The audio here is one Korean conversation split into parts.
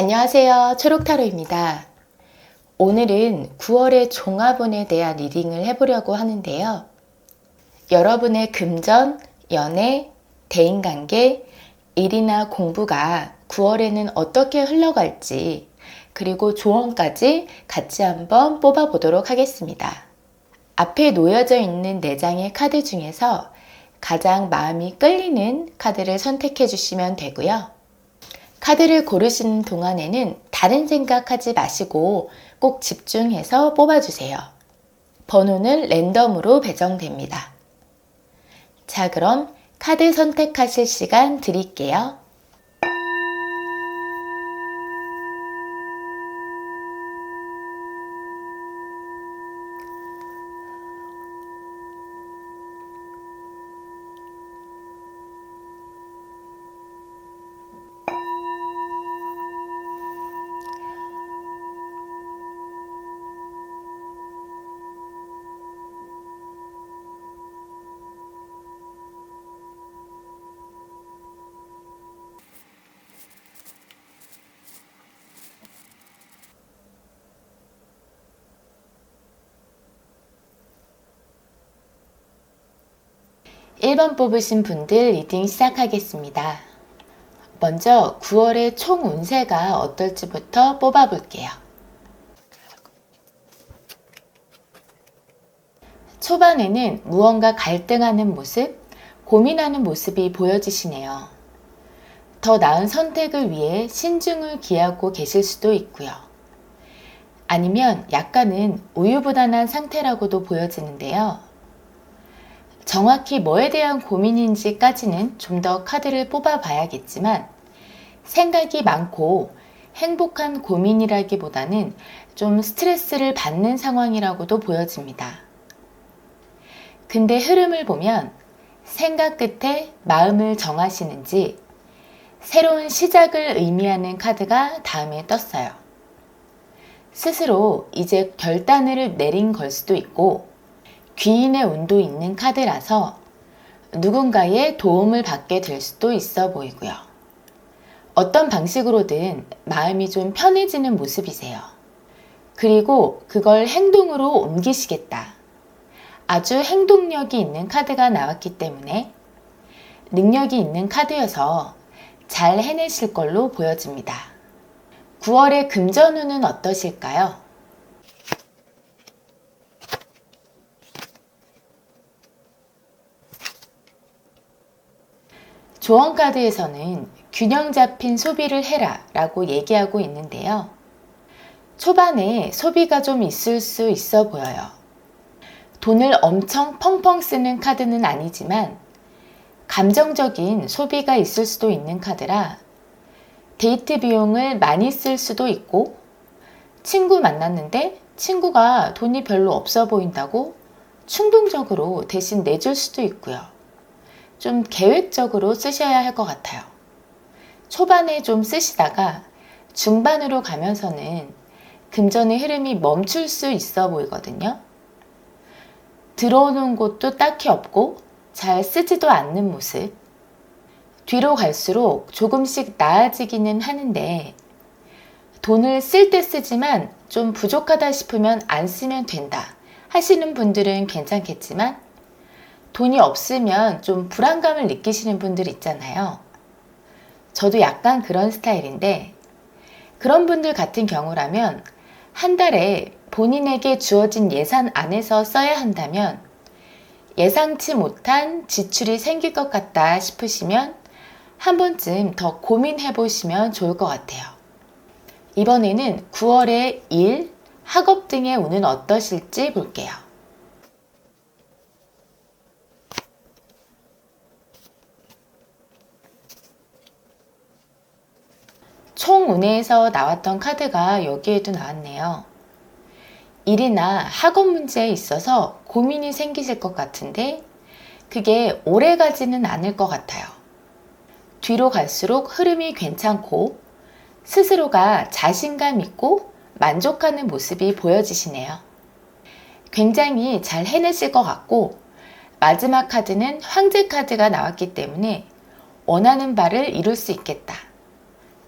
안녕하세요. 초록타로입니다. 오늘은 9월의 종합운에 대한 리딩을 해보려고 하는데요. 여러분의 금전, 연애, 대인관계, 일이나 공부가 9월에는 어떻게 흘러갈지 그리고 조언까지 같이 한번 뽑아보도록 하겠습니다. 앞에 놓여져 있는 4장의 카드 중에서 가장 마음이 끌리는 카드를 선택해 주시면 되고요. 카드를 고르시는 동안에는 다른 생각하지 마시고 꼭 집중해서 뽑아주세요. 번호는 랜덤으로 배정됩니다. 자, 그럼 카드 선택하실 시간 드릴게요. (1번) 뽑으신 분들 리딩 시작하겠습니다. 먼저 9월의 총 운세가 어떨지부터 뽑아볼게요. 초반에는 무언가 갈등하는 모습, 고민하는 모습이 보여지시네요. 더 나은 선택을 위해 신중을 기하고 계실 수도 있고요. 아니면 약간은 우유부단한 상태라고도 보여지는데요. 정확히 뭐에 대한 고민인지까지는 좀 더 카드를 뽑아 봐야겠지만 생각이 많고 행복한 고민이라기보다는 좀 스트레스를 받는 상황이라고도 보여집니다. 근데 흐름을 보면 생각 끝에 마음을 정하시는지 새로운 시작을 의미하는 카드가 다음에 떴어요. 스스로 이제 결단을 내린 걸 수도 있고 귀인의 운도 있는 카드라서 누군가의 도움을 받게 될 수도 있어 보이고요. 어떤 방식으로든 마음이 좀 편해지는 모습이세요. 그리고 그걸 행동으로 옮기시겠다. 아주 행동력이 있는 카드가 나왔기 때문에 능력이 있는 카드여서 잘 해내실 걸로 보여집니다. 9월의 금전운은 어떠실까요? 조언 카드에서는 균형 잡힌 소비를 해라 라고 얘기하고 있는데요. 초반에 소비가 좀 있을 수 있어 보여요. 돈을 엄청 펑펑 쓰는 카드는 아니지만 감정적인 소비가 있을 수도 있는 카드라 데이트 비용을 많이 쓸 수도 있고 친구 만났는데 친구가 돈이 별로 없어 보인다고 충동적으로 대신 내줄 수도 있고요. 좀 계획적으로 쓰셔야 할 것 같아요. 초반에 좀 쓰시다가 중반으로 가면서는 금전의 흐름이 멈출 수 있어 보이거든요. 들어오는 곳도 딱히 없고 잘 쓰지도 않는 모습. 뒤로 갈수록 조금씩 나아지기는 하는데 돈을 쓸 때 쓰지만 좀 부족하다 싶으면 안 쓰면 된다 하시는 분들은 괜찮겠지만 돈이 없으면 좀 불안감을 느끼시는 분들 있잖아요. 저도 약간 그런 스타일인데 그런 분들 같은 경우라면 한 달에 본인에게 주어진 예산 안에서 써야 한다면 예상치 못한 지출이 생길 것 같다 싶으시면 한 번쯤 더 고민해 보시면 좋을 것 같아요. 이번에는 9월의 일, 학업 등의 운은 어떠실지 볼게요. 총 운에서 나왔던 카드가 여기에도 나왔네요. 일이나 학업 문제에 있어서 고민이 생기실 것 같은데 그게 오래 가지는 않을 것 같아요. 뒤로 갈수록 흐름이 괜찮고 스스로가 자신감 있고 만족하는 모습이 보여지시네요. 굉장히 잘 해내실 것 같고 마지막 카드는 황제 카드가 나왔기 때문에 원하는 바를 이룰 수 있겠다.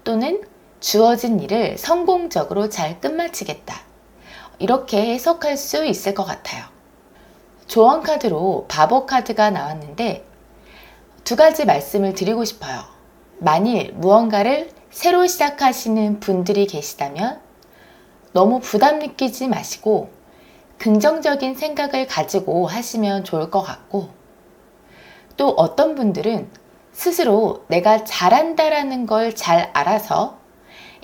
또는 주어진 일을 성공적으로 잘 끝마치겠다. 이렇게 해석할 수 있을 것 같아요. 조언 카드로 바보 카드가 나왔는데 두 가지 말씀을 드리고 싶어요. 만일 무언가를 새로 시작하시는 분들이 계시다면 너무 부담 느끼지 마시고 긍정적인 생각을 가지고 하시면 좋을 것 같고, 또 어떤 분들은 스스로 내가 잘한다라는 걸 잘 알아서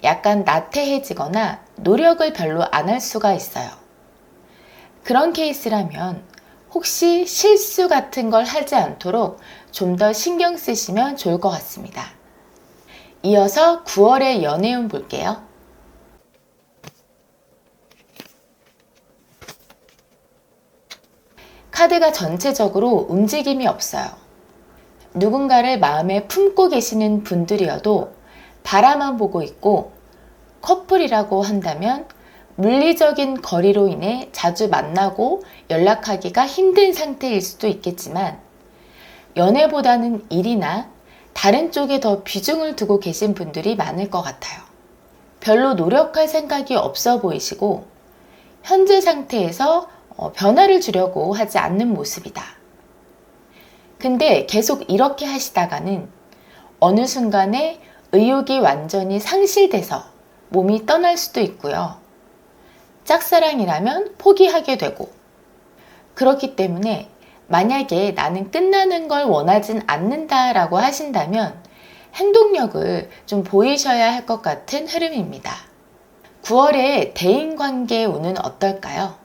약간 나태해지거나 노력을 별로 안 할 수가 있어요. 그런 케이스라면 혹시 실수 같은 걸 하지 않도록 좀 더 신경 쓰시면 좋을 것 같습니다. 이어서 9월의 연애운 볼게요. 카드가 전체적으로 움직임이 없어요. 누군가를 마음에 품고 계시는 분들이어도 바라만 보고 있고, 커플이라고 한다면 물리적인 거리로 인해 자주 만나고 연락하기가 힘든 상태일 수도 있겠지만, 연애보다는 일이나 다른 쪽에 더 비중을 두고 계신 분들이 많을 것 같아요. 별로 노력할 생각이 없어 보이시고, 현재 상태에서 변화를 주려고 하지 않는 모습이다. 근데 계속 이렇게 하시다가는 어느 순간에 의욕이 완전히 상실돼서 몸이 떠날 수도 있고요. 짝사랑이라면 포기하게 되고, 그렇기 때문에 만약에 나는 끝나는 걸 원하진 않는다라고 하신다면 행동력을 좀 보이셔야 할 것 같은 흐름입니다. 9월의 대인관계 운은 어떨까요?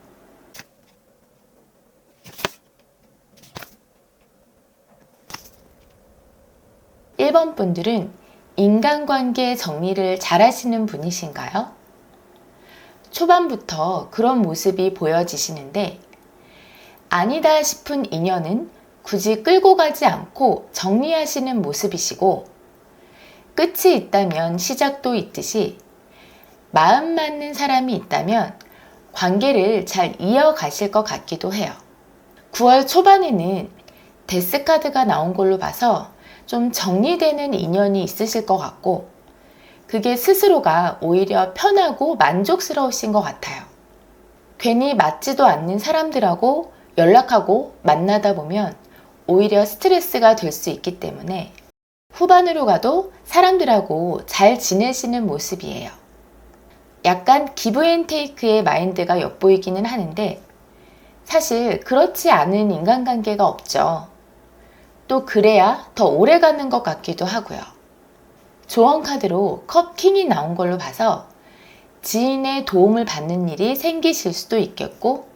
일 번 분들은 인간관계 정리를 잘 하시는 분이신가요? 초반부터 그런 모습이 보여지시는데, 아니다 싶은 인연은 굳이 끌고 가지 않고 정리하시는 모습이시고, 끝이 있다면 시작도 있듯이 마음 맞는 사람이 있다면 관계를 잘 이어가실 것 같기도 해요. 9월 초반에는 데스카드가 나온 걸로 봐서 좀 정리되는 인연이 있으실 것 같고, 그게 스스로가 오히려 편하고 만족스러우신 것 같아요. 괜히 맞지도 않는 사람들하고 연락하고 만나다 보면 오히려 스트레스가 될 수 있기 때문에 후반으로 가도 사람들하고 잘 지내시는 모습이에요. 약간 기브앤테이크의 마인드가 엿보이기는 하는데, 사실 그렇지 않은 인간관계가 없죠. 또 그래야 더 오래 가는 것 같기도 하고요. 조언 카드로 컵킹이 나온 걸로 봐서 지인의 도움을 받는 일이 생기실 수도 있겠고,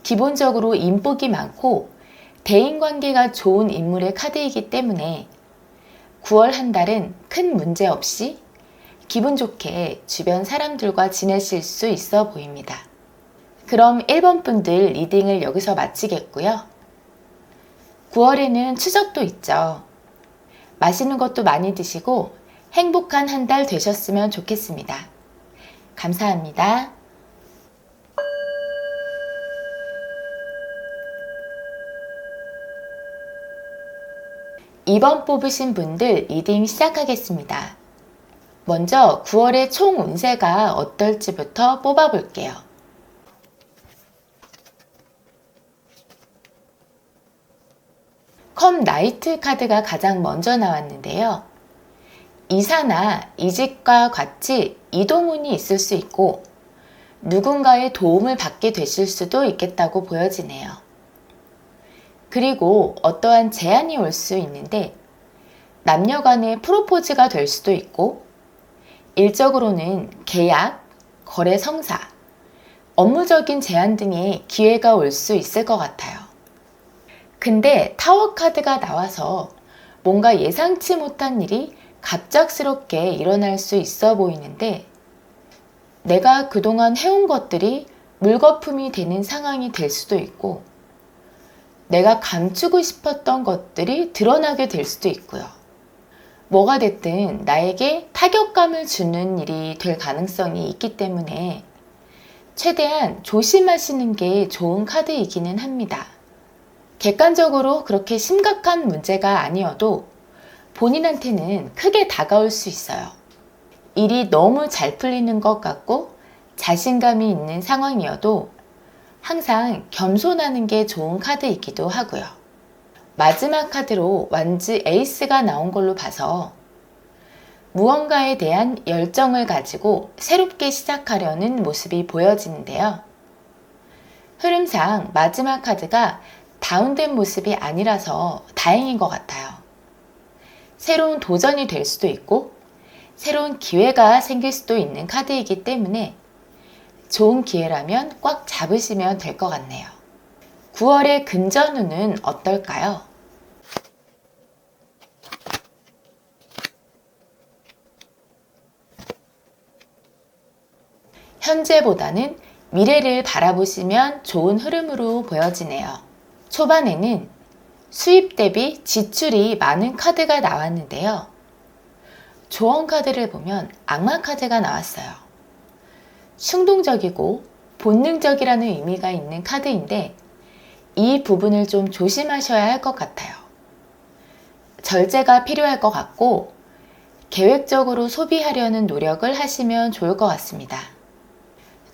기본적으로 인복이 많고 대인관계가 좋은 인물의 카드이기 때문에 9월 한 달은 큰 문제 없이 기분 좋게 주변 사람들과 지내실 수 있어 보입니다. 그럼 1번 분들 리딩을 여기서 마치겠고요. 9월에는 추석도 있죠. 맛있는 것도 많이 드시고 행복한 한 달 되셨으면 좋겠습니다. 감사합니다. 2번 뽑으신 분들 리딩 시작하겠습니다. 먼저 9월의 총 운세가 어떨지부터 뽑아볼게요. 컵 나이트 카드가 가장 먼저 나왔는데요. 이사나 이직과 같이 이동운이 있을 수 있고, 누군가의 도움을 받게 되실 수도 있겠다고 보여지네요. 그리고 어떠한 제안이 올 수 있는데, 남녀 간의 프로포즈가 될 수도 있고, 일적으로는 계약, 거래 성사, 업무적인 제안 등의 기회가 올 수 있을 것 같아요. 근데 타워 카드가 나와서 뭔가 예상치 못한 일이 갑작스럽게 일어날 수 있어 보이는데, 내가 그동안 해온 것들이 물거품이 되는 상황이 될 수도 있고, 내가 감추고 싶었던 것들이 드러나게 될 수도 있고요. 뭐가 됐든 나에게 타격감을 주는 일이 될 가능성이 있기 때문에 최대한 조심하시는 게 좋은 카드이기는 합니다. 객관적으로 그렇게 심각한 문제가 아니어도 본인한테는 크게 다가올 수 있어요. 일이 너무 잘 풀리는 것 같고 자신감이 있는 상황이어도 항상 겸손하는 게 좋은 카드이기도 하고요. 마지막 카드로 완즈 에이스가 나온 걸로 봐서 무언가에 대한 열정을 가지고 새롭게 시작하려는 모습이 보여지는데요. 흐름상 마지막 카드가 다운된 모습이 아니라서 다행인 것 같아요. 새로운 도전이 될 수도 있고 새로운 기회가 생길 수도 있는 카드이기 때문에 좋은 기회라면 꽉 잡으시면 될 것 같네요. 9월의 금전운은 어떨까요? 현재보다는 미래를 바라보시면 좋은 흐름으로 보여지네요. 초반에는 수입 대비 지출이 많은 카드가 나왔는데요. 조언 카드를 보면 악마 카드가 나왔어요. 충동적이고 본능적이라는 의미가 있는 카드인데 이 부분을 좀 조심하셔야 할 것 같아요. 절제가 필요할 것 같고 계획적으로 소비하려는 노력을 하시면 좋을 것 같습니다.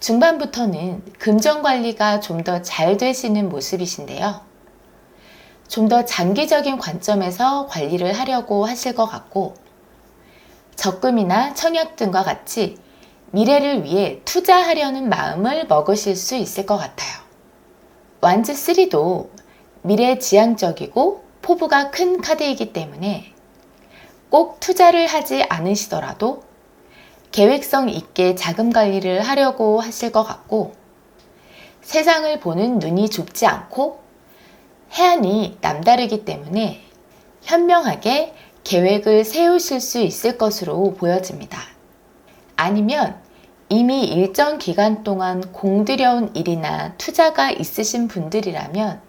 중반부터는 금전 관리가 좀 더 잘 되시는 모습이신데요. 좀 더 장기적인 관점에서 관리를 하려고 하실 것 같고 적금이나 청약 등과 같이 미래를 위해 투자하려는 마음을 먹으실 수 있을 것 같아요. 완즈3도 미래지향적이고 포부가 큰 카드이기 때문에 꼭 투자를 하지 않으시더라도 계획성 있게 자금 관리를 하려고 하실 것 같고 세상을 보는 눈이 좁지 않고 해안이 남다르기 때문에 현명하게 계획을 세우실 수 있을 것으로 보여집니다. 아니면 이미 일정 기간 동안 공들여온 일이나 투자가 있으신 분들이라면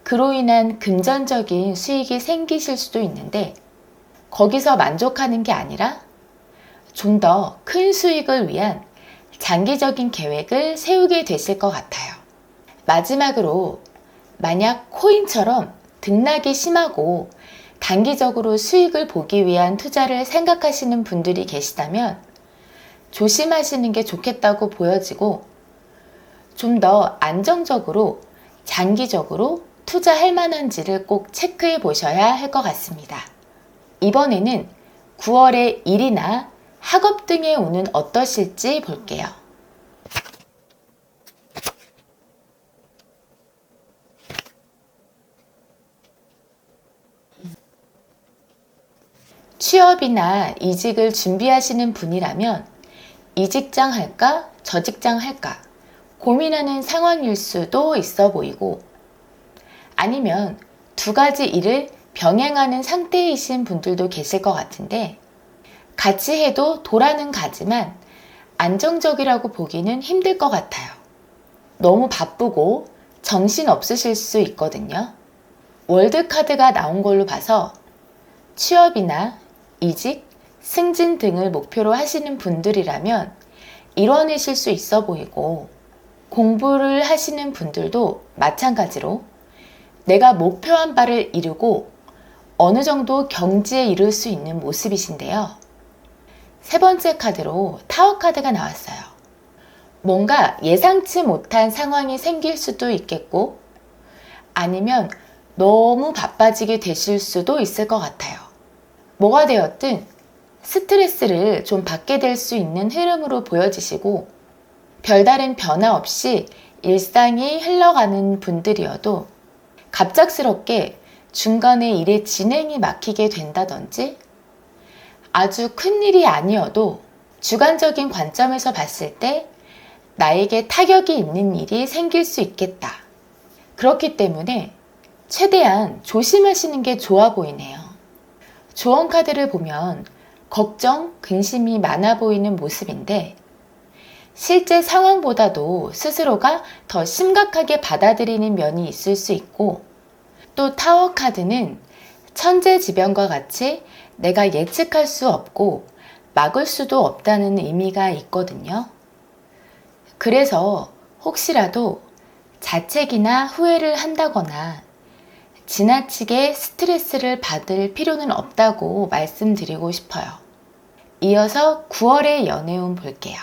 그로 인한 금전적인 수익이 생기실 수도 있는데 거기서 만족하는 게 아니라 좀 더 큰 수익을 위한 장기적인 계획을 세우게 되실 것 같아요. 마지막으로 만약 코인처럼 등락이 심하고 단기적으로 수익을 보기 위한 투자를 생각하시는 분들이 계시다면 조심하시는 게 좋겠다고 보여지고 좀 더 안정적으로 장기적으로 투자할 만한지를 꼭 체크해 보셔야 할 것 같습니다. 이번에는 9월의 일이나 학업 등의 운은 어떠실지 볼게요. 취업이나 이직을 준비하시는 분이라면 이 직장 할까 저 직장 할까 고민하는 상황일 수도 있어 보이고 아니면 두 가지 일을 병행하는 상태이신 분들도 계실 것 같은데 같이 해도 돌아는 가지만 안정적이라고 보기는 힘들 것 같아요. 너무 바쁘고 정신 없으실 수 있거든요. 월드카드가 나온 걸로 봐서 취업이나 이직, 승진 등을 목표로 하시는 분들이라면 이뤄내실 수 있어 보이고 공부를 하시는 분들도 마찬가지로 내가 목표한 바를 이루고 어느 정도 경지에 이를 수 있는 모습이신데요. 세 번째 카드로 타워 카드가 나왔어요. 뭔가 예상치 못한 상황이 생길 수도 있겠고 아니면 너무 바빠지게 되실 수도 있을 것 같아요. 뭐가 되었든 스트레스를 좀 받게 될 수 있는 흐름으로 보여지시고 별다른 변화 없이 일상이 흘러가는 분들이어도 갑작스럽게 중간에 일의 진행이 막히게 된다든지 아주 큰 일이 아니어도 주관적인 관점에서 봤을 때 나에게 타격이 있는 일이 생길 수 있겠다. 그렇기 때문에 최대한 조심하시는 게 좋아 보이네요. 조언 카드를 보면 걱정, 근심이 많아 보이는 모습인데 실제 상황보다도 스스로가 더 심각하게 받아들이는 면이 있을 수 있고 또 타워 카드는 천재지변과 같이 내가 예측할 수 없고 막을 수도 없다는 의미가 있거든요. 그래서 혹시라도 자책이나 후회를 한다거나 지나치게 스트레스를 받을 필요는 없다고 말씀드리고 싶어요. 이어서 9월의 연애운 볼게요.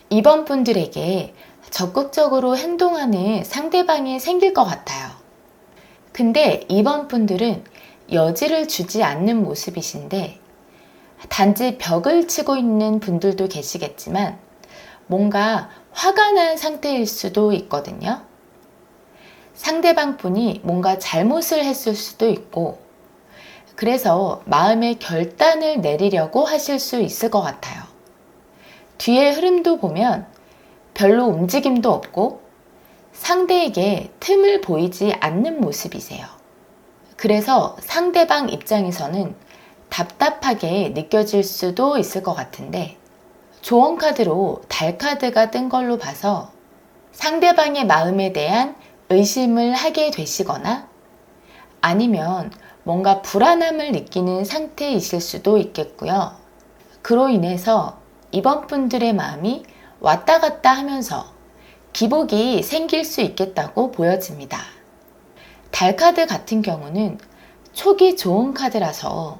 이번 분들에게 적극적으로 행동하는 상대방이 생길 것 같아요. 근데 이번 분들은 여지를 주지 않는 모습이신데 단지 벽을 치고 있는 분들도 계시겠지만 뭔가 화가 난 상태일 수도 있거든요. 상대방 분이 뭔가 잘못을 했을 수도 있고 그래서 마음의 결단을 내리려고 하실 수 있을 것 같아요. 뒤의 흐름도 보면 별로 움직임도 없고 상대에게 틈을 보이지 않는 모습이세요. 그래서 상대방 입장에서는 답답하게 느껴질 수도 있을 것 같은데 조언 카드로 달 카드가 뜬 걸로 봐서 상대방의 마음에 대한 의심을 하게 되시거나 아니면 뭔가 불안함을 느끼는 상태이실 수도 있겠고요. 그로 인해서 이번 분들의 마음이 왔다 갔다 하면서 기복이 생길 수 있겠다고 보여집니다. 달 카드 같은 경우는 촉이 좋은 카드라서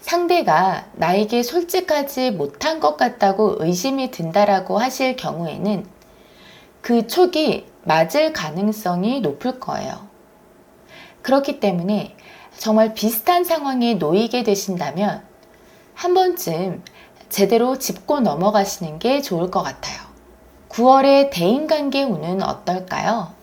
상대가 나에게 솔직하지 못한 것 같다고 의심이 든다라고 하실 경우에는 그 촉이 맞을 가능성이 높을 거예요. 그렇기 때문에 정말 비슷한 상황에 놓이게 되신다면 한 번쯤 제대로 짚고 넘어가시는 게 좋을 것 같아요. 9월의 대인관계 운은 어떨까요?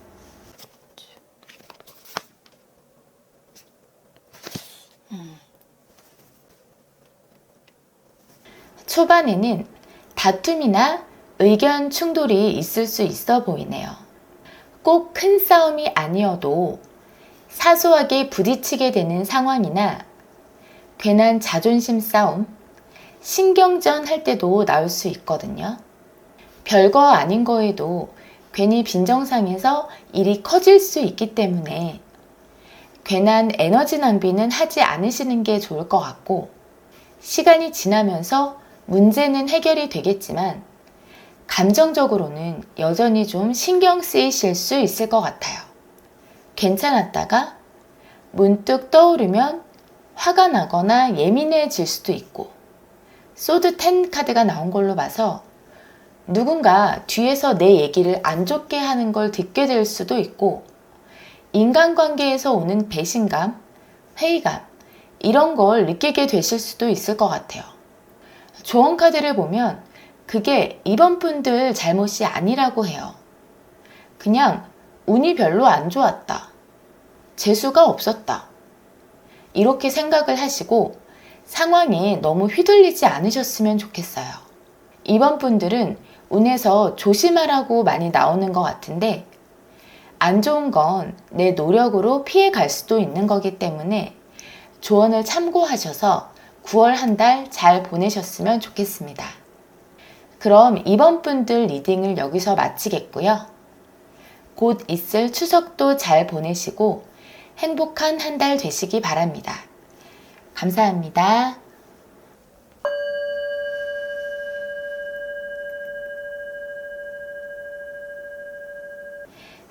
초반에는 다툼이나 의견 충돌이 있을 수 있어 보이네요. 꼭 큰 싸움이 아니어도 사소하게 부딪히게 되는 상황이나 괜한 자존심 싸움, 신경전 할 때도 나올 수 있거든요. 별거 아닌 거에도 괜히 빈정상해서 일이 커질 수 있기 때문에 괜한 에너지 낭비는 하지 않으시는 게 좋을 것 같고 시간이 지나면서 문제는 해결이 되겠지만 감정적으로는 여전히 좀 신경 쓰이실 수 있을 것 같아요. 괜찮았다가 문득 떠오르면 화가 나거나 예민해질 수도 있고 소드 10 카드가 나온 걸로 봐서 누군가 뒤에서 내 얘기를 안 좋게 하는 걸 듣게 될 수도 있고 인간관계에서 오는 배신감, 회의감 이런 걸 느끼게 되실 수도 있을 것 같아요. 조언 카드를 보면 그게 이번 분들 잘못이 아니라고 해요. 그냥 운이 별로 안 좋았다. 재수가 없었다. 이렇게 생각을 하시고 상황에 너무 휘둘리지 않으셨으면 좋겠어요. 이번 분들은 운에서 조심하라고 많이 나오는 것 같은데 안 좋은 건 내 노력으로 피해 갈 수도 있는 거기 때문에 조언을 참고하셔서 9월 한 달 잘 보내셨으면 좋겠습니다. 그럼 이번 분들 리딩을 여기서 마치겠고요. 곧 있을 추석도 잘 보내시고 행복한 한 달 되시기 바랍니다. 감사합니다.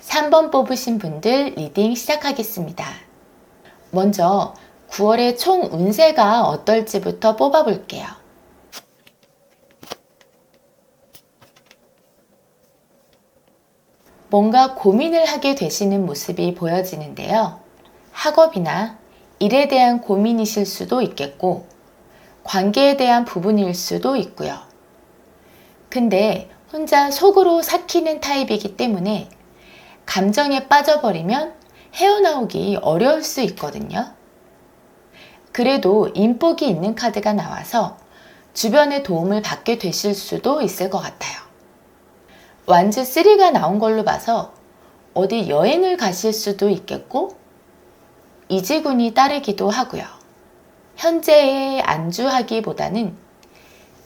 3번 뽑으신 분들 리딩 시작하겠습니다. 먼저 9월의 총 운세가 어떨지부터 뽑아볼게요. 뭔가 고민을 하게 되시는 모습이 보여지는데요. 학업이나 일에 대한 고민이실 수도 있겠고 관계에 대한 부분일 수도 있고요. 근데 혼자 속으로 삭히는 타입이기 때문에 감정에 빠져버리면 헤어나오기 어려울 수 있거든요. 그래도 인복이 있는 카드가 나와서 주변의 도움을 받게 되실 수도 있을 것 같아요. 완즈 3가 나온 걸로 봐서 어디 여행을 가실 수도 있겠고 이지군이 따르기도 하고요. 현재에 안주하기보다는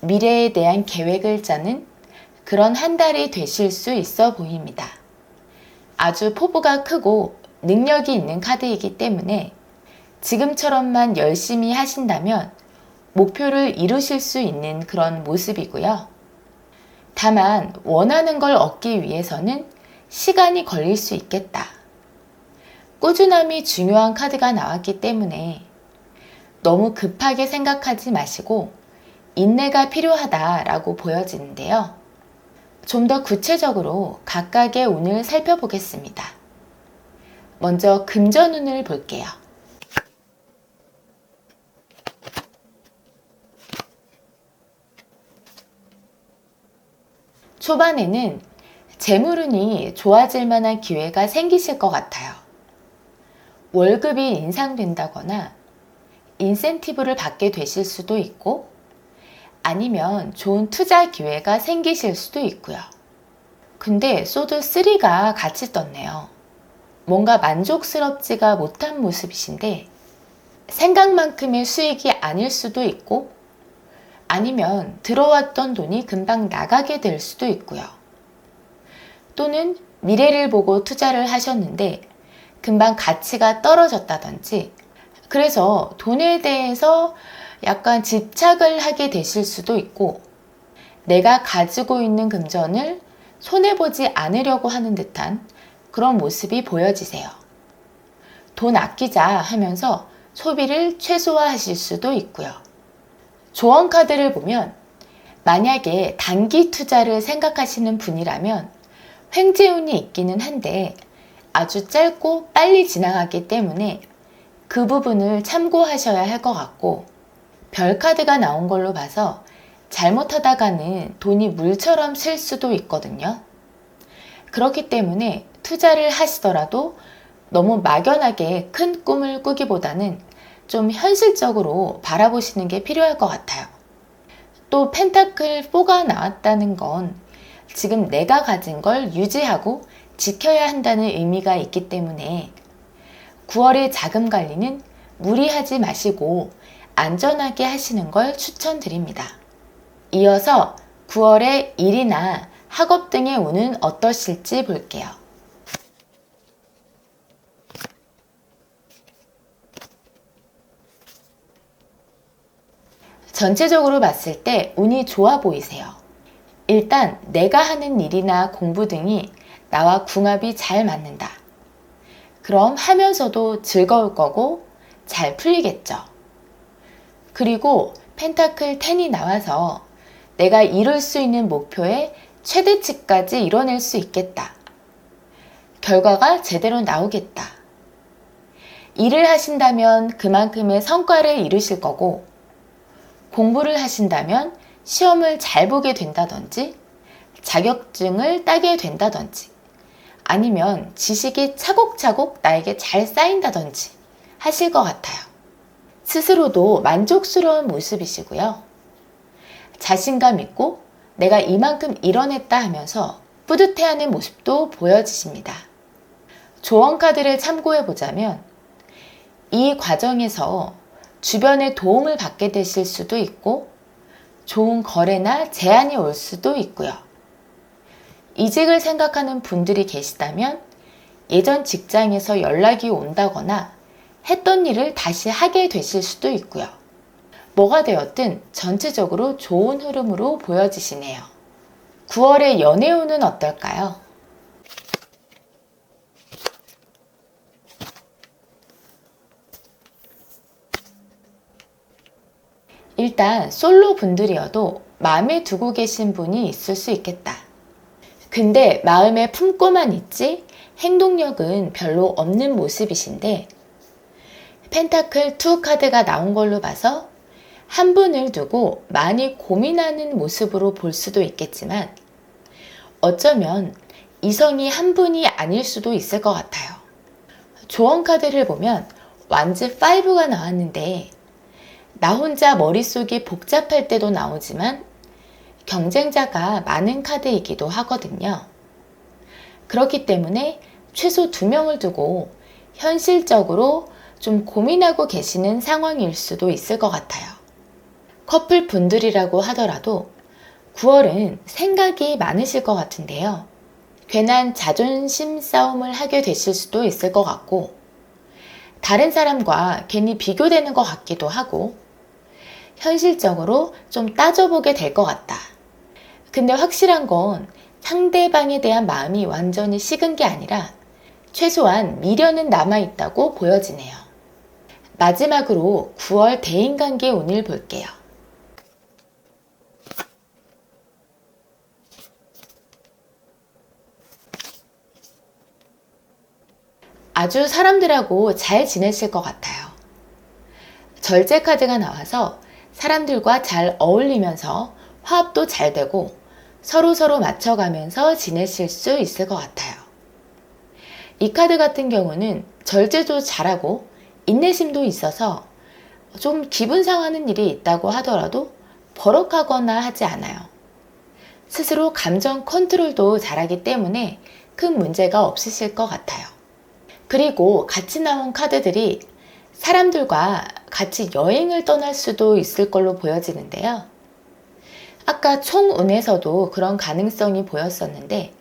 미래에 대한 계획을 짜는 그런 한 달이 되실 수 있어 보입니다. 아주 포부가 크고 능력이 있는 카드이기 때문에 지금처럼만 열심히 하신다면 목표를 이루실 수 있는 그런 모습이고요. 다만 원하는 걸 얻기 위해서는 시간이 걸릴 수 있겠다. 꾸준함이 중요한 카드가 나왔기 때문에 너무 급하게 생각하지 마시고 인내가 필요하다라고 보여지는데요. 좀 더 구체적으로 각각의 운을 살펴보겠습니다. 먼저 금전운을 볼게요. 초반에는 재물운이 좋아질 만한 기회가 생기실 것 같아요. 월급이 인상된다거나 인센티브를 받게 되실 수도 있고 아니면 좋은 투자 기회가 생기실 수도 있고요. 근데 소드 3가 같이 떴네요. 뭔가 만족스럽지가 못한 모습이신데 생각만큼의 수익이 아닐 수도 있고 아니면 들어왔던 돈이 금방 나가게 될 수도 있고요. 또는 미래를 보고 투자를 하셨는데 금방 가치가 떨어졌다든지 그래서 돈에 대해서 약간 집착을 하게 되실 수도 있고 내가 가지고 있는 금전을 손해보지 않으려고 하는 듯한 그런 모습이 보여지세요. 돈 아끼자 하면서 소비를 최소화하실 수도 있고요. 조언 카드를 보면 만약에 단기 투자를 생각하시는 분이라면 횡재운이 있기는 한데 아주 짧고 빨리 지나가기 때문에 그 부분을 참고하셔야 할 것 같고 별 카드가 나온 걸로 봐서 잘못하다가는 돈이 물처럼 셀 수도 있거든요. 그렇기 때문에 투자를 하시더라도 너무 막연하게 큰 꿈을 꾸기보다는 좀 현실적으로 바라보시는 게 필요할 것 같아요. 또 펜타클 4가 나왔다는 건 지금 내가 가진 걸 유지하고 지켜야 한다는 의미가 있기 때문에 9월의 자금 관리는 무리하지 마시고 안전하게 하시는 걸 추천드립니다. 이어서 9월의 일이나 학업 등의 운은 어떠실지 볼게요. 전체적으로 봤을 때 운이 좋아 보이세요. 일단 내가 하는 일이나 공부 등이 나와 궁합이 잘 맞는다. 그럼 하면서도 즐거울 거고 잘 풀리겠죠. 그리고 펜타클 10이 나와서 내가 이룰 수 있는 목표의 최대치까지 이뤄낼 수 있겠다. 결과가 제대로 나오겠다. 일을 하신다면 그만큼의 성과를 이루실 거고 공부를 하신다면 시험을 잘 보게 된다든지 자격증을 따게 된다든지 아니면 지식이 차곡차곡 나에게 잘 쌓인다든지 하실 것 같아요. 스스로도 만족스러운 모습이시고요. 자신감 있고 내가 이만큼 이뤄냈다 하면서 뿌듯해하는 모습도 보여지십니다. 조언 카드를 참고해 보자면 이 과정에서 주변의 도움을 받게 되실 수도 있고 좋은 거래나 제안이 올 수도 있고요. 이직을 생각하는 분들이 계시다면 예전 직장에서 연락이 온다거나 했던 일을 다시 하게 되실 수도 있고요. 뭐가 되었든 전체적으로 좋은 흐름으로 보여지시네요. 9월의 연애운은 어떨까요? 일단 솔로 분들이어도 마음에 두고 계신 분이 있을 수 있겠다. 근데 마음에 품고만 있지 행동력은 별로 없는 모습이신데 펜타클 2 카드가 나온 걸로 봐서 한 분을 두고 많이 고민하는 모습으로 볼 수도 있겠지만 어쩌면 이성이 한 분이 아닐 수도 있을 것 같아요. 조언 카드를 보면 완즈 5가 나왔는데 나 혼자 머릿속이 복잡할 때도 나오지만 경쟁자가 많은 카드이기도 하거든요. 그렇기 때문에 최소 2명을 두고 현실적으로 좀 고민하고 계시는 상황일 수도 있을 것 같아요. 커플 분들이라고 하더라도 9월은 생각이 많으실 것 같은데요. 괜한 자존심 싸움을 하게 되실 수도 있을 것 같고 다른 사람과 괜히 비교되는 것 같기도 하고 현실적으로 좀 따져보게 될 것 같다. 근데 확실한 건 상대방에 대한 마음이 완전히 식은 게 아니라 최소한 미련은 남아있다고 보여지네요. 마지막으로 9월 대인관계 운을 볼게요. 아주 사람들하고 잘 지내실 것 같아요. 절제 카드가 나와서 사람들과 잘 어울리면서 화합도 잘 되고 서로 맞춰가면서 지내실 수 있을 것 같아요. 이 카드 같은 경우는 절제도 잘하고 인내심도 있어서 좀 기분 상하는 일이 있다고 하더라도 버럭하거나 하지 않아요. 스스로 감정 컨트롤도 잘하기 때문에 큰 문제가 없으실 것 같아요. 그리고 같이 나온 카드들이 사람들과 같이 여행을 떠날 수도 있을 걸로 보여지는데요. 아까 총운에서도 그런 가능성이 보였었는데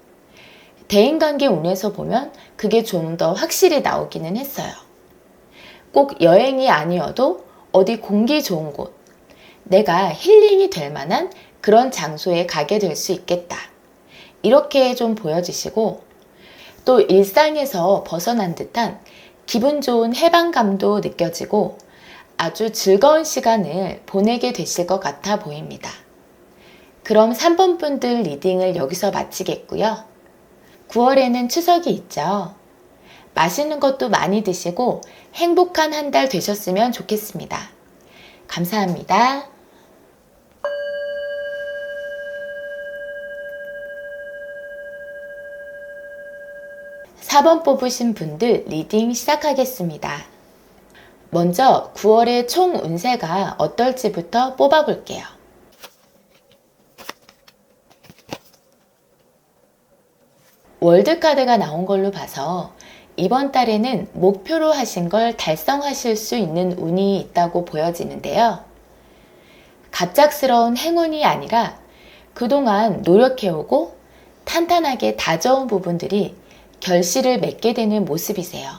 대인관계 운에서 보면 그게 좀 더 확실히 나오기는 했어요. 꼭 여행이 아니어도 어디 공기 좋은 곳, 내가 힐링이 될 만한 그런 장소에 가게 될 수 있겠다. 이렇게 좀 보여지시고 또 일상에서 벗어난 듯한 기분 좋은 해방감도 느껴지고 아주 즐거운 시간을 보내게 되실 것 같아 보입니다. 그럼 3번 분들 리딩을 여기서 마치겠고요. 9월에는 추석이 있죠. 맛있는 것도 많이 드시고 행복한 한 달 되셨으면 좋겠습니다. 감사합니다. 4번 뽑으신 분들 리딩 시작하겠습니다. 먼저 9월의 총 운세가 어떨지부터 뽑아볼게요. 월드카드가 나온 걸로 봐서 이번 달에는 목표로 하신 걸 달성하실 수 있는 운이 있다고 보여지는데요. 갑작스러운 행운이 아니라 그동안 노력해오고 탄탄하게 다져온 부분들이 결실을 맺게 되는 모습이세요.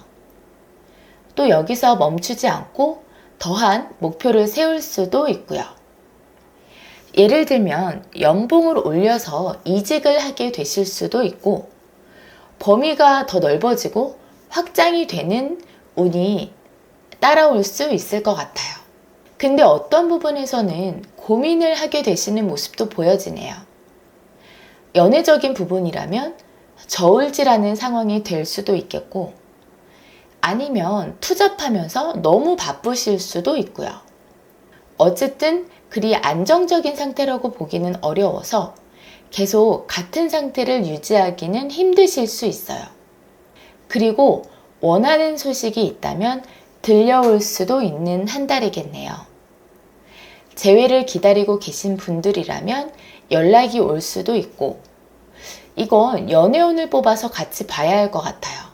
또 여기서 멈추지 않고 더한 목표를 세울 수도 있고요. 예를 들면 연봉을 올려서 이직을 하게 되실 수도 있고 범위가 더 넓어지고 확장이 되는 운이 따라올 수 있을 것 같아요. 근데 어떤 부분에서는 고민을 하게 되시는 모습도 보여지네요. 연애적인 부분이라면 저울질하는 상황이 될 수도 있겠고 아니면 투잡하면서 너무 바쁘실 수도 있고요. 어쨌든 그리 안정적인 상태라고 보기는 어려워서 계속 같은 상태를 유지하기는 힘드실 수 있어요. 그리고 원하는 소식이 있다면 들려올 수도 있는 한 달이겠네요. 재회를 기다리고 계신 분들이라면 연락이 올 수도 있고 이건 연애운을 뽑아서 같이 봐야 할 것 같아요.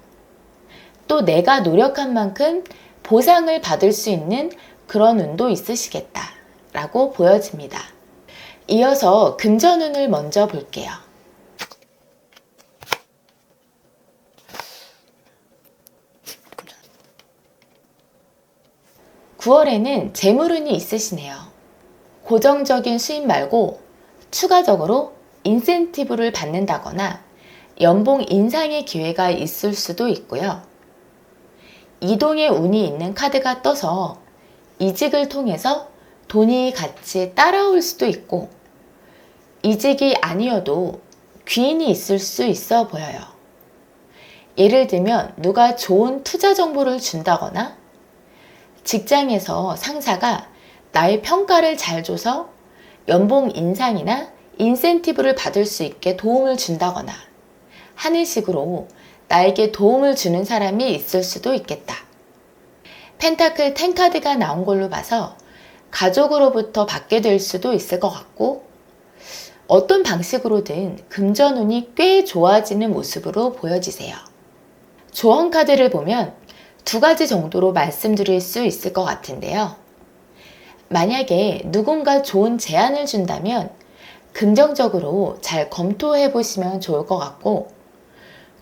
또 내가 노력한 만큼 보상을 받을 수 있는 그런 운도 있으시겠다 라고 보여집니다. 이어서 금전운을 먼저 볼게요. (9월에는) 재물운이 있으시네요. 고정적인 수입 말고 추가적으로 인센티브를 받는다거나 연봉 인상의 기회가 있을 수도 있고요. 이동의 운이 있는 카드가 떠서 이직을 통해서 돈이 같이 따라올 수도 있고 이직이 아니어도 귀인이 있을 수 있어 보여요. 예를 들면 누가 좋은 투자 정보를 준다거나 직장에서 상사가 나의 평가를 잘 줘서 연봉 인상이나 인센티브를 받을 수 있게 도움을 준다거나 하는 식으로 나에게 도움을 주는 사람이 있을 수도 있겠다. 펜타클 10 카드가 나온 걸로 봐서 가족으로부터 받게 될 수도 있을 것 같고 어떤 방식으로든 금전운이 꽤 좋아지는 모습으로 보여지세요. 조언 카드를 보면 2가지 정도로 말씀드릴 수 있을 것 같은데요. 만약에 누군가 좋은 제안을 준다면 긍정적으로 잘 검토해 보시면 좋을 것 같고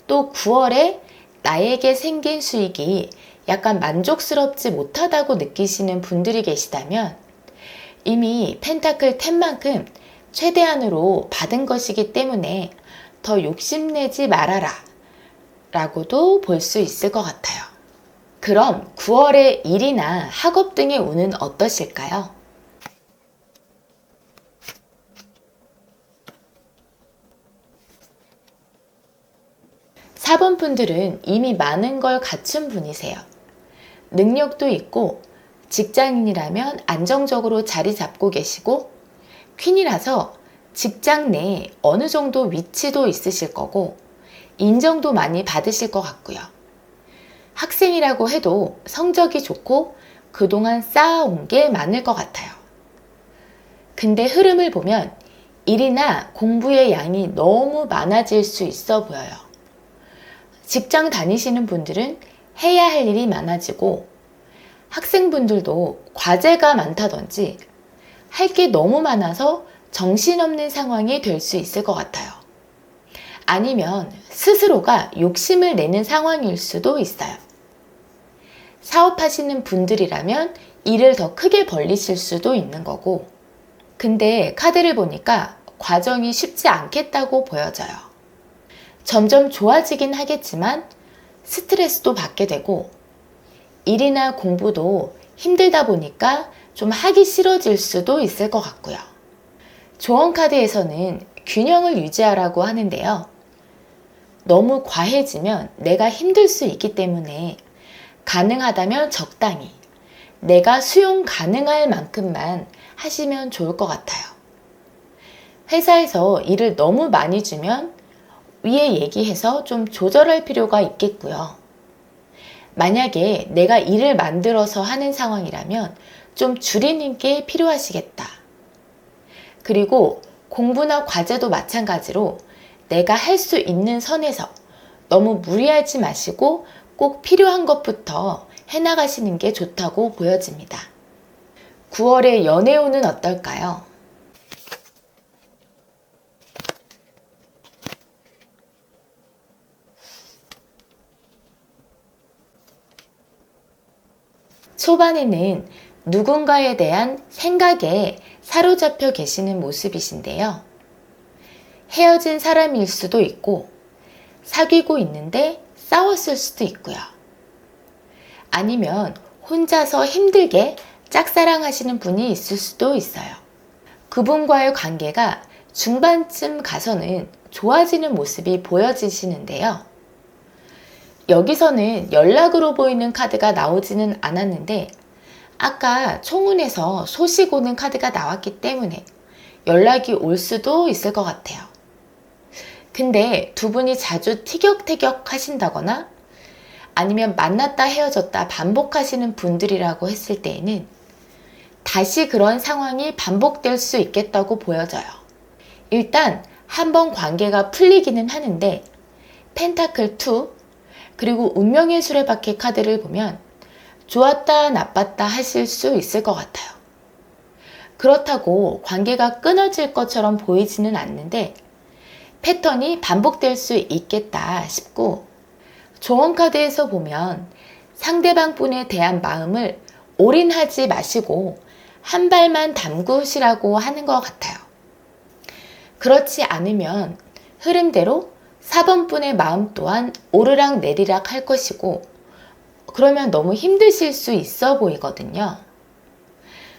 또 9월에 나에게 생긴 수익이 약간 만족스럽지 못하다고 느끼시는 분들이 계시다면 이미 펜타클 10만큼 최대한으로 받은 것이기 때문에 더 욕심내지 말아라 라고도 볼 수 있을 것 같아요. 그럼 9월의 일이나 학업 등의 운은 어떠실까요? 4번 분들은 이미 많은 걸 갖춘 분이세요. 능력도 있고 직장인이라면 안정적으로 자리 잡고 계시고 퀸이라서 직장 내에 어느 정도 위치도 있으실 거고 인정도 많이 받으실 것 같고요. 학생이라고 해도 성적이 좋고 그동안 쌓아온 게 많을 것 같아요. 근데 흐름을 보면 일이나 공부의 양이 너무 많아질 수 있어 보여요. 직장 다니시는 분들은 해야 할 일이 많아지고 학생분들도 과제가 많다든지 할 게 너무 많아서 정신없는 상황이 될 수 있을 것 같아요. 아니면 스스로가 욕심을 내는 상황일 수도 있어요. 사업하시는 분들이라면 일을 더 크게 벌리실 수도 있는 거고, 근데 카드를 보니까 과정이 쉽지 않겠다고 보여져요. 점점 좋아지긴 하겠지만 스트레스도 받게 되고 일이나 공부도 힘들다 보니까 좀 하기 싫어질 수도 있을 것 같고요. 조언 카드에서는 균형을 유지하라고 하는데요. 너무 과해지면 내가 힘들 수 있기 때문에 가능하다면 적당히 내가 수용 가능할 만큼만 하시면 좋을 것 같아요. 회사에서 일을 너무 많이 주면 위에 얘기해서 좀 조절할 필요가 있겠고요. 만약에 내가 일을 만들어서 하는 상황이라면 좀 줄이는 게 필요하시겠다. 그리고 공부나 과제도 마찬가지로 내가 할 수 있는 선에서 너무 무리하지 마시고 꼭 필요한 것부터 해나가시는 게 좋다고 보여집니다. 9월의 연애운은 어떨까요? 초반에는 누군가에 대한 생각에 사로잡혀 계시는 모습이신데요. 헤어진 사람일 수도 있고 사귀고 있는데 싸웠을 수도 있고요. 아니면 혼자서 힘들게 짝사랑하시는 분이 있을 수도 있어요. 그분과의 관계가 중반쯤 가서는 좋아지는 모습이 보여지시는데요. 여기서는 연락으로 보이는 카드가 나오지는 않았는데 아까 총운에서 소식 오는 카드가 나왔기 때문에 연락이 올 수도 있을 것 같아요. 근데 두 분이 자주 티격태격 하신다거나 아니면 만났다 헤어졌다 반복하시는 분들이라고 했을 때에는 다시 그런 상황이 반복될 수 있겠다고 보여져요. 일단 한번 관계가 풀리기는 하는데 펜타클 2 그리고 운명의 수레바퀴 카드를 보면 좋았다 나빴다 하실 수 있을 것 같아요. 그렇다고 관계가 끊어질 것처럼 보이지는 않는데 패턴이 반복될 수 있겠다 싶고 조언 카드에서 보면 상대방 분에 대한 마음을 올인하지 마시고 한 발만 담그시라고 하는 것 같아요. 그렇지 않으면 흐름대로 4번 분의 마음 또한 오르락 내리락 할 것이고 그러면 너무 힘드실 수 있어 보이거든요.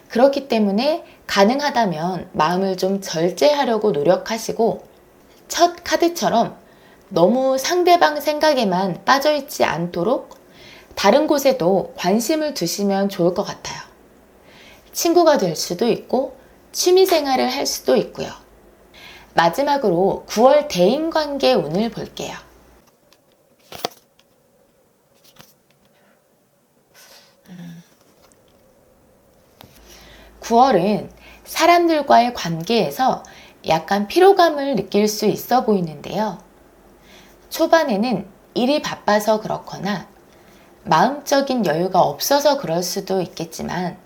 그렇기 때문에 가능하다면 마음을 좀 절제하려고 노력하시고 첫 카드처럼 너무 상대방 생각에만 빠져있지 않도록 다른 곳에도 관심을 두시면 좋을 것 같아요. 친구가 될 수도 있고 취미 생활을 할 수도 있고요. 마지막으로 9월 대인관계 운을 볼게요. 9월은 사람들과의 관계에서 약간 피로감을 느낄 수 있어 보이는데요. 초반에는 일이 바빠서 그렇거나 마음적인 여유가 없어서 그럴 수도 있겠지만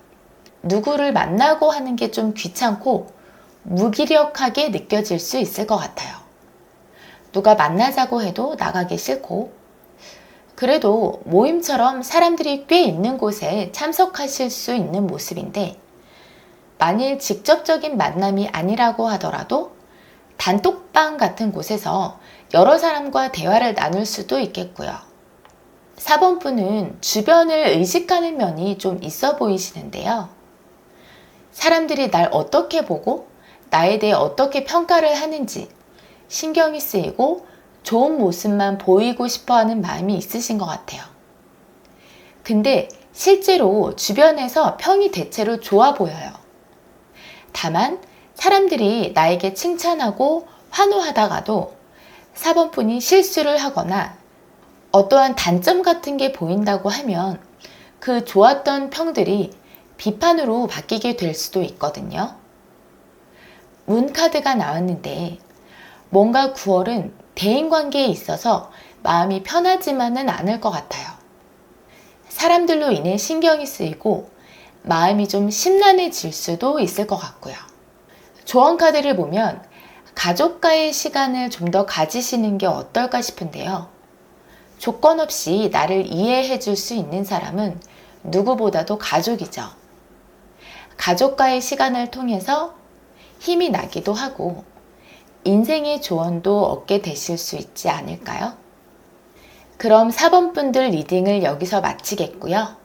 누구를 만나고 하는 게 좀 귀찮고 무기력하게 느껴질 수 있을 것 같아요. 누가 만나자고 해도 나가기 싫고 그래도 모임처럼 사람들이 꽤 있는 곳에 참석하실 수 있는 모습인데 만일 직접적인 만남이 아니라고 하더라도 단톡방 같은 곳에서 여러 사람과 대화를 나눌 수도 있겠고요. 4번 분은 주변을 의식하는 면이 좀 있어 보이시는데요. 사람들이 날 어떻게 보고 나에 대해 어떻게 평가를 하는지 신경이 쓰이고 좋은 모습만 보이고 싶어 하는 마음이 있으신 것 같아요. 근데 실제로 주변에서 평이 대체로 좋아 보여요. 다만 사람들이 나에게 칭찬하고 환호하다가도 4번 분이 실수를 하거나 어떠한 단점 같은 게 보인다고 하면 그 좋았던 평들이 비판으로 바뀌게 될 수도 있거든요. 문 카드가 나왔는데 뭔가 9월은 대인관계에 있어서 마음이 편하지만은 않을 것 같아요. 사람들로 인해 신경이 쓰이고 마음이 좀 심란해질 수도 있을 것 같고요. 조언 카드를 보면 가족과의 시간을 좀 더 가지시는 게 어떨까 싶은데요. 조건 없이 나를 이해해 줄 수 있는 사람은 누구보다도 가족이죠. 가족과의 시간을 통해서 힘이 나기도 하고 인생의 조언도 얻게 되실 수 있지 않을까요? 그럼 4번 분들 리딩을 여기서 마치겠고요.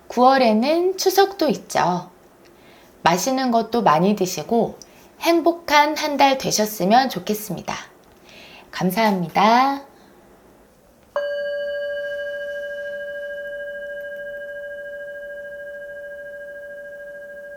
9월에는 추석도 있죠. 맛있는 것도 많이 드시고 행복한 한 달 되셨으면 좋겠습니다. 감사합니다.